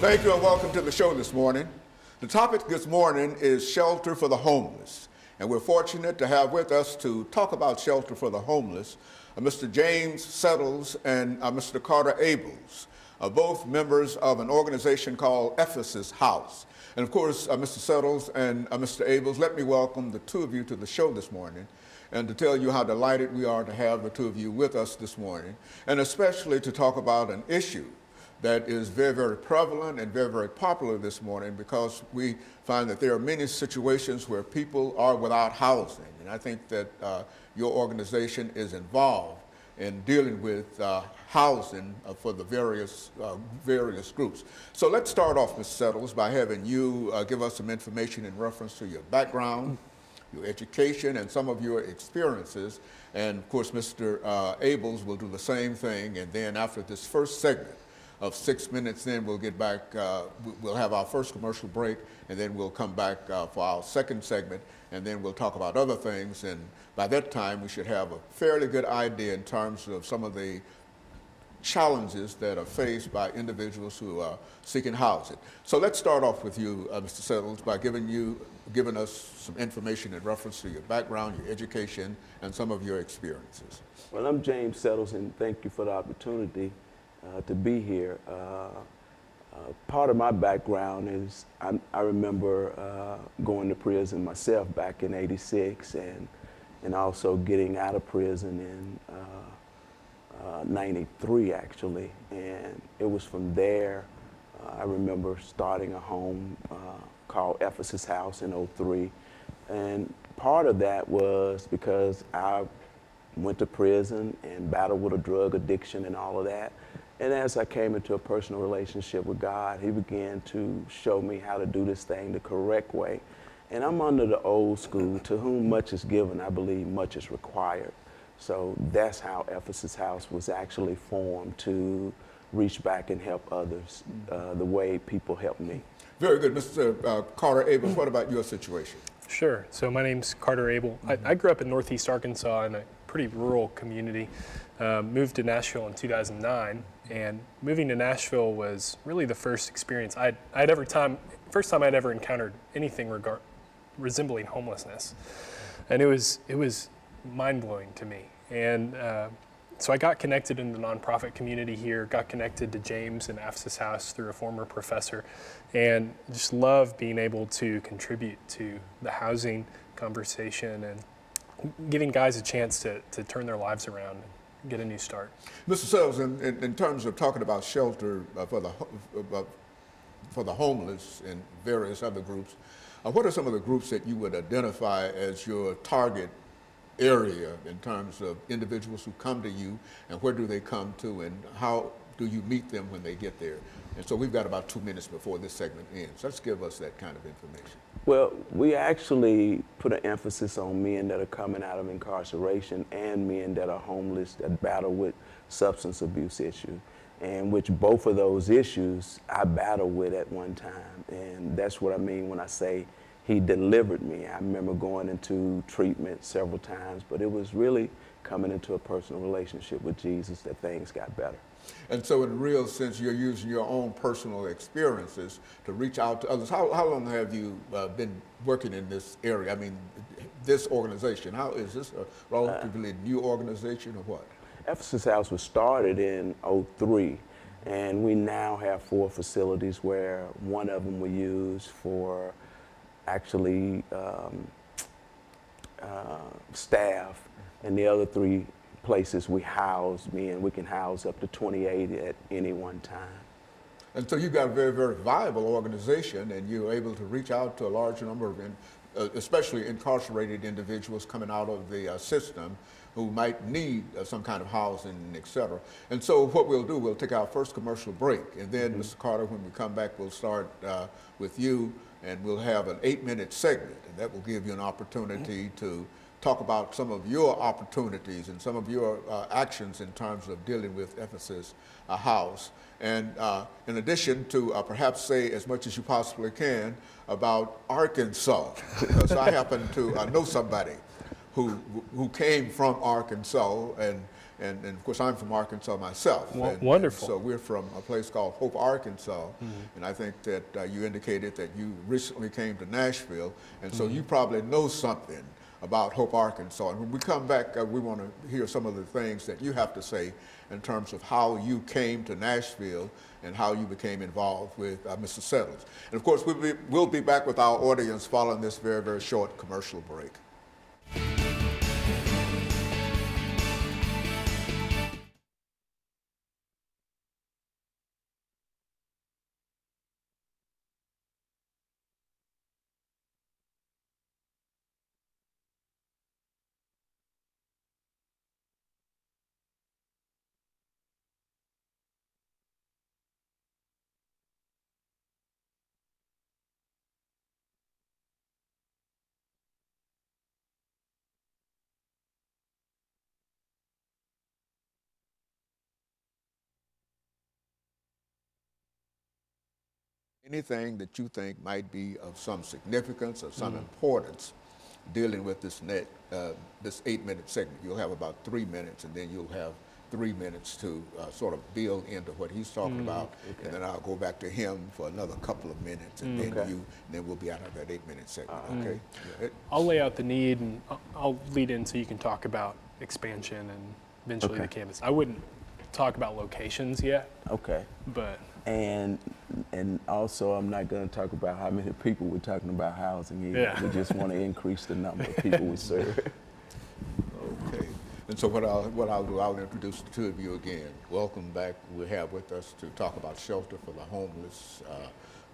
Thank you and welcome to the show this morning. The topic this morning is shelter for the homeless. And we're fortunate to have with us to talk about shelter for the homeless, Mr. JSettles and Mr. Carter Abels, both members of an organization called Ephesus House. And of course, Mr. Settles and Mr. Abels, let me welcome the two of you to the show this morning and to tell you how delighted we are to have the two of you with us this morning, and especially to talk about an issue that is very, very prevalent and very, very popular this morning, because we find that there are many situations where people are without housing. And I think that your organization is involved in dealing with housing for the various groups. So let's start off, Mr. Settles, by having you give us some information in reference to your background, your education, and some of your experiences. And of course, Mr. Abels will do the same thing. And then after this first segment of 6 minutes, then we'll get back, we'll have our first commercial break, and then we'll come back for our second segment, and then we'll talk about other things. And by that time, we should have a fairly good idea in terms of some of the challenges that are faced by individuals who are seeking housing. So let's start off with you, Mr. Settles, by giving us some information in reference to your background, your education, and some of your experiences. Well, I'm James Settles, and thank you for the opportunity to be here. Part of my background is I remember going to prison myself back in '86, and also getting out of prison in '93 actually. And it was from there I remember starting a home called Ephesus House in '03. And part of that was because I went to prison and battled with a drug addiction and all of that. And as I came into a personal relationship with God, He began to show me how to do this thing the correct way. And I'm under the old school: to whom much is given, I believe much is required. So that's how Ephesus House was actually formed, to reach back and help others the way people help me. Very good. Mr. Carter Abel, what about your situation? Sure. So my name's Carter Abel. I grew up in Northeast Arkansas in a pretty rural community. Moved to Nashville in 2009, and moving to Nashville was really the first experience first time I'd ever encountered anything resembling homelessness, and it was mind-blowing to me. And so I got connected in the nonprofit community here, got connected to James and Ephesus House through a former professor, and just love being able to contribute to the housing conversation and giving guys a chance to turn their lives around and get a new start. Mr. Settles, in terms of talking about shelter for the homeless and various other groups, what are some of the groups that you would identify as your target area in terms of individuals who come to you, and where do they come to, and how do you meet them when they get there? And so we've got about 2 minutes before this segment ends. Let's give us that kind of information. Well, we actually put an emphasis on men that are coming out of incarceration and men that are homeless, that battle with substance abuse issues, and which both of those issues I battled with at one time. And that's what I mean when I say He delivered me. I remember going into treatment several times, but it was really coming into a personal relationship with Jesus that things got better. And so in a real sense, you're using your own personal experiences to reach out to others. How long have you been working in this area? I mean, this organization, how is this a relatively new organization or what? Ephesus House was started in '03, and we now have 4 facilities, where one of them we use for actually staff, and the other 3 places we house men. We can house up to 28 at any one time. And so you've got a very, very viable organization, and you're able to reach out to a large number of, especially incarcerated individuals coming out of the system who might need some kind of housing, et cetera. And so what we'll do, we'll take our first commercial break, and then, Mr. Carter, when we come back, we'll start with you, and we'll have an 8-minute segment, and that will give you an opportunity to talk about some of your opportunities and some of your actions in terms of dealing with Ephesus House. And in addition to perhaps say as much as you possibly can about Arkansas, because I happen to know somebody who came from Arkansas, and And of course, I'm from Arkansas myself. Wonderful. So we're from a place called Hope, Arkansas. And I think that you indicated that you recently came to Nashville, and so you probably know something about Hope, Arkansas. And when we come back, we want to hear some of the things that you have to say in terms of how you came to Nashville and how you became involved with Mr. Settles. And of course, we'll be back with our audience following this very, very short commercial break. Anything that you think might be of some significance or some importance dealing with this 8-minute segment. You'll have about 3 minutes, and then you'll have 3 minutes to sort of build into what he's talking about, and then I'll go back to him for another couple of minutes, and then we'll be out of that 8-minute segment. Okay. I'll lay out the need, and I'll lead in so you can talk about expansion and eventually the campus. I wouldn't talk about locations yet. Okay. But and also, I'm not going to talk about how many people we're talking about housing either. Yeah. We just want to increase the number of people we serve. Okay. And so what I'll do, I'll introduce the two of you again. Welcome back. We have with us to talk about shelter for the homeless,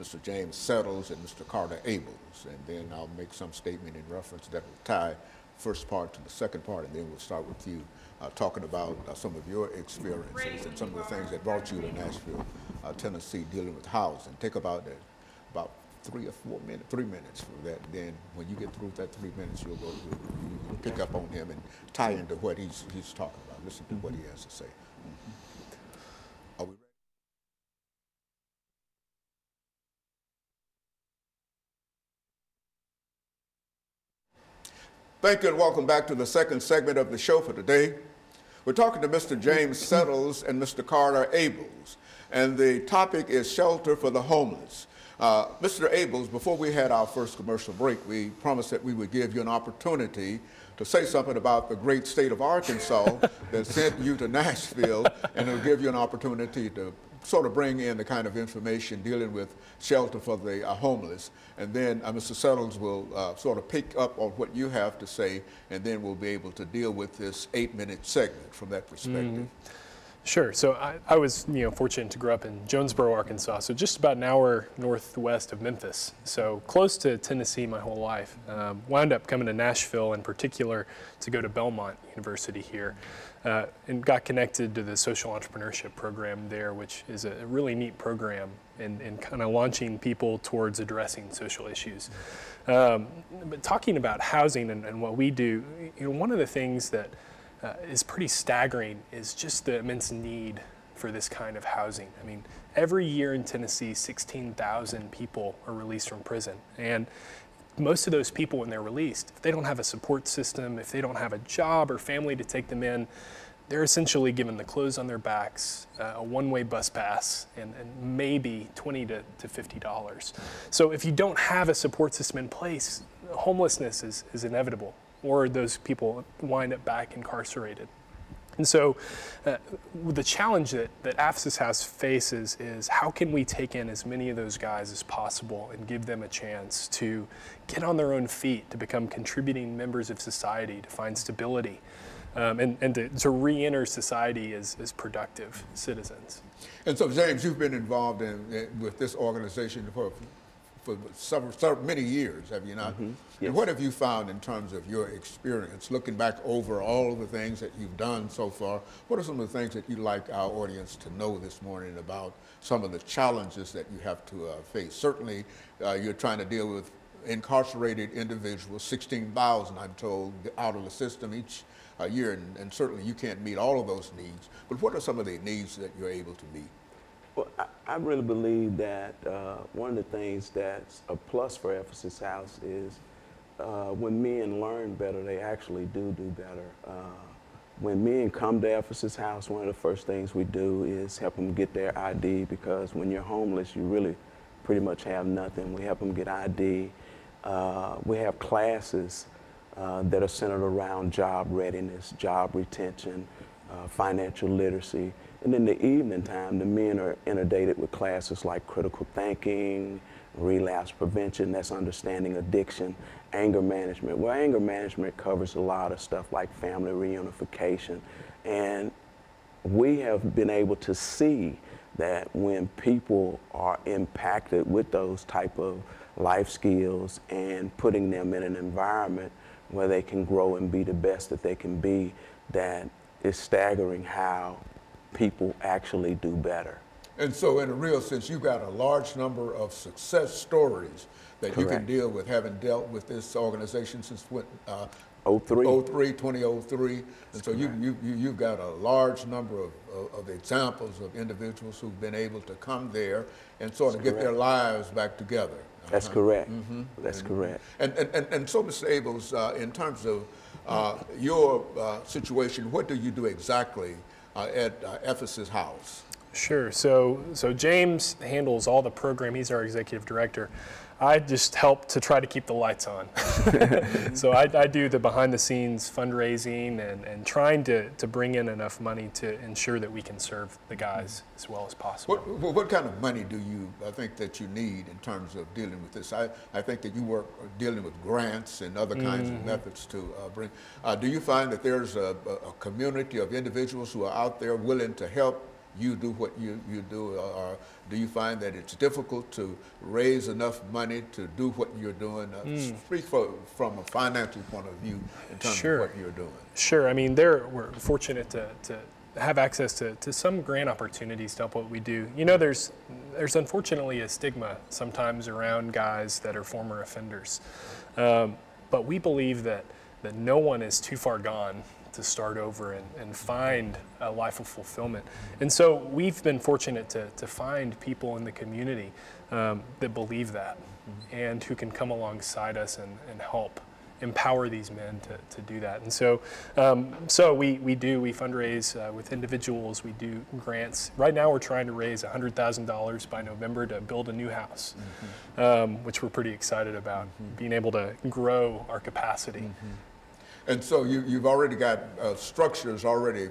Mr. James Settles and Mr. Carter Abels. And then I'll make some statement in reference that will tie first part to the second part, and then we'll start with you talking about some of your experiences and some of the things that brought you to Nashville, Tennessee, dealing with housing. Take about 3 or 4 minutes, 3 minutes for that. Then when you get through that 3 minutes, you'll pick up on him and tie into what he's talking about. Listen to what he has to say. Are we ready? Thank you and welcome back to the second segment of the show for today. We're talking to Mr. James Settles and Mr. Carter Abels, and the topic is shelter for the homeless. Mr. Abels, before we had our first commercial break, we promised that we would give you an opportunity to say something about the great state of Arkansas that sent you to Nashville, and it'll give you an opportunity to sort of bring in the kind of information dealing with shelter for the homeless. And then Mr. Settles will sort of pick up on what you have to say, and then we'll be able to deal with this 8-minute segment from that perspective. Sure. So I was fortunate to grow up in Jonesboro, Arkansas, so just about an hour northwest of Memphis, so close to Tennessee my whole life. Wound up coming to Nashville in particular to go to Belmont University here, and got connected to the social entrepreneurship program there, which is a really neat program in kind of launching people towards addressing social issues. But talking about housing and what we do, one of the things that is pretty staggering is just the immense need for this kind of housing. I mean, every year in Tennessee, 16,000 people are released from prison. And most of those people, when they're released, if they don't have a support system, if they don't have a job or family to take them in, they're essentially given the clothes on their backs, a one-way bus pass, and maybe $20 to $50. So if you don't have a support system in place, homelessness is inevitable, or those people wind up back incarcerated. And so the challenge that AFSIS House faces is how can we take in as many of those guys as possible and give them a chance to get on their own feet, to become contributing members of society, to find stability, and to re-enter society as productive citizens. And so, James, you've been involved with this organization for many years, have you not? Yes. And what have you found in terms of your experience, looking back over all of the things that you've done so far? What are some of the things that you'd like our audience to know this morning about some of the challenges that you have to face? Certainly, you're trying to deal with incarcerated individuals, 16,000, I'm told, out of the system each year, and certainly you can't meet all of those needs. But what are some of the needs that you're able to meet? Well, I really believe that one of the things that's a plus for AFSIS House is when men learn better, they actually do better. when men come to Ephesus House, one of the first things we do is help them get their ID, because when you're homeless, you really pretty much have nothing. We help them get ID. We have classes that are centered around job readiness, job retention, financial literacy. And in the evening time, the men are inundated with classes like critical thinking, relapse prevention, that's understanding addiction, anger management. Well, anger management covers a lot of stuff like family reunification. And we have been able to see that when people are impacted with those type of life skills and putting them in an environment where they can grow and be the best that they can be, that it's staggering how people actually do better. And so in a real sense, you've got a large number of success stories that you can deal with, having dealt with this organization since what, 2003. And so you've got a large number of examples of individuals who've been able to come there and sort of get their lives back together. That's correct. That's correct. And so, Mr. Abels, in terms of your situation, what do you do exactly at Ephesus House? Sure. So James handles all the program. He's our executive director. I just help to try to keep the lights on. So I do the behind the scenes fundraising and trying to bring in enough money to ensure that we can serve the guys as well as possible. What kind of money do you think that you need in terms of dealing with this? I think that you work dealing with grants and other kinds of methods to bring. Do you find that there's a community of individuals who are out there willing to help you do what you do, or do you find that it's difficult to raise enough money to do what you're doing? Speak from a financial point of view in terms of what you're doing. Sure. I mean, we're fortunate to have access to some grant opportunities to help what we do. You know, there's unfortunately a stigma sometimes around guys that are former offenders, but we believe that no one is too far gone to start over and find a life of fulfillment. And so we've been fortunate to find people in the community that believe that and who can come alongside us and help empower these men to do that. And so we fundraise with individuals, we do grants. Right now we're trying to raise $100,000 by November to build a new house, which we're pretty excited about, being able to grow our capacity. And so you've already got structures already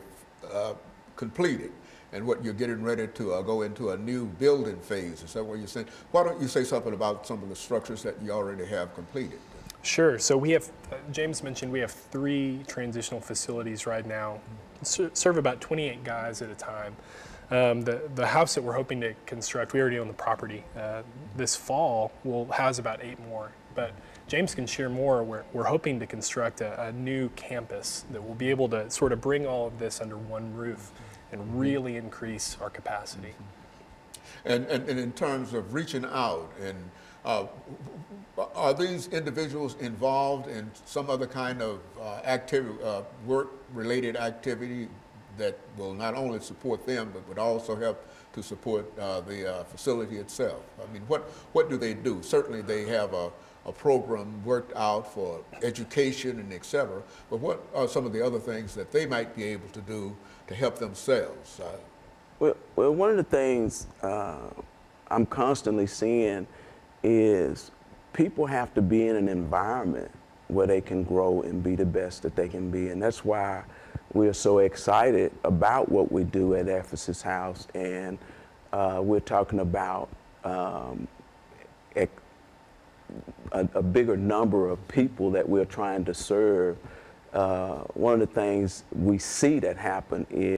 completed, and what you're getting ready to go into a new building phase. Is that what you're saying? Why don't you say something about some of the structures that you already have completed? Sure. So we have, James mentioned, we have 3 transitional facilities right now, serve about 28 guys at a time. The house that we're hoping to construct, we already own the property. This fall will house about 8 more, but James can share more. We're hoping to construct a new campus that will be able to sort of bring all of this under one roof and really increase our capacity. And in terms of reaching out, and are these individuals involved in some other kind of activity, work-related activity that will not only support them, but would also help to support the facility itself? I mean, what do they do? Certainly they have a program worked out for education and et cetera, but what are some of the other things that they might be able to do to help themselves? Well, one of the things I'm constantly seeing is people have to be in an environment where they can grow and be the best that they can be, and that's why we're so excited about what we do at Ephesus House, and we're talking about a bigger number of people that we're trying to serve. One of the things we see that happen is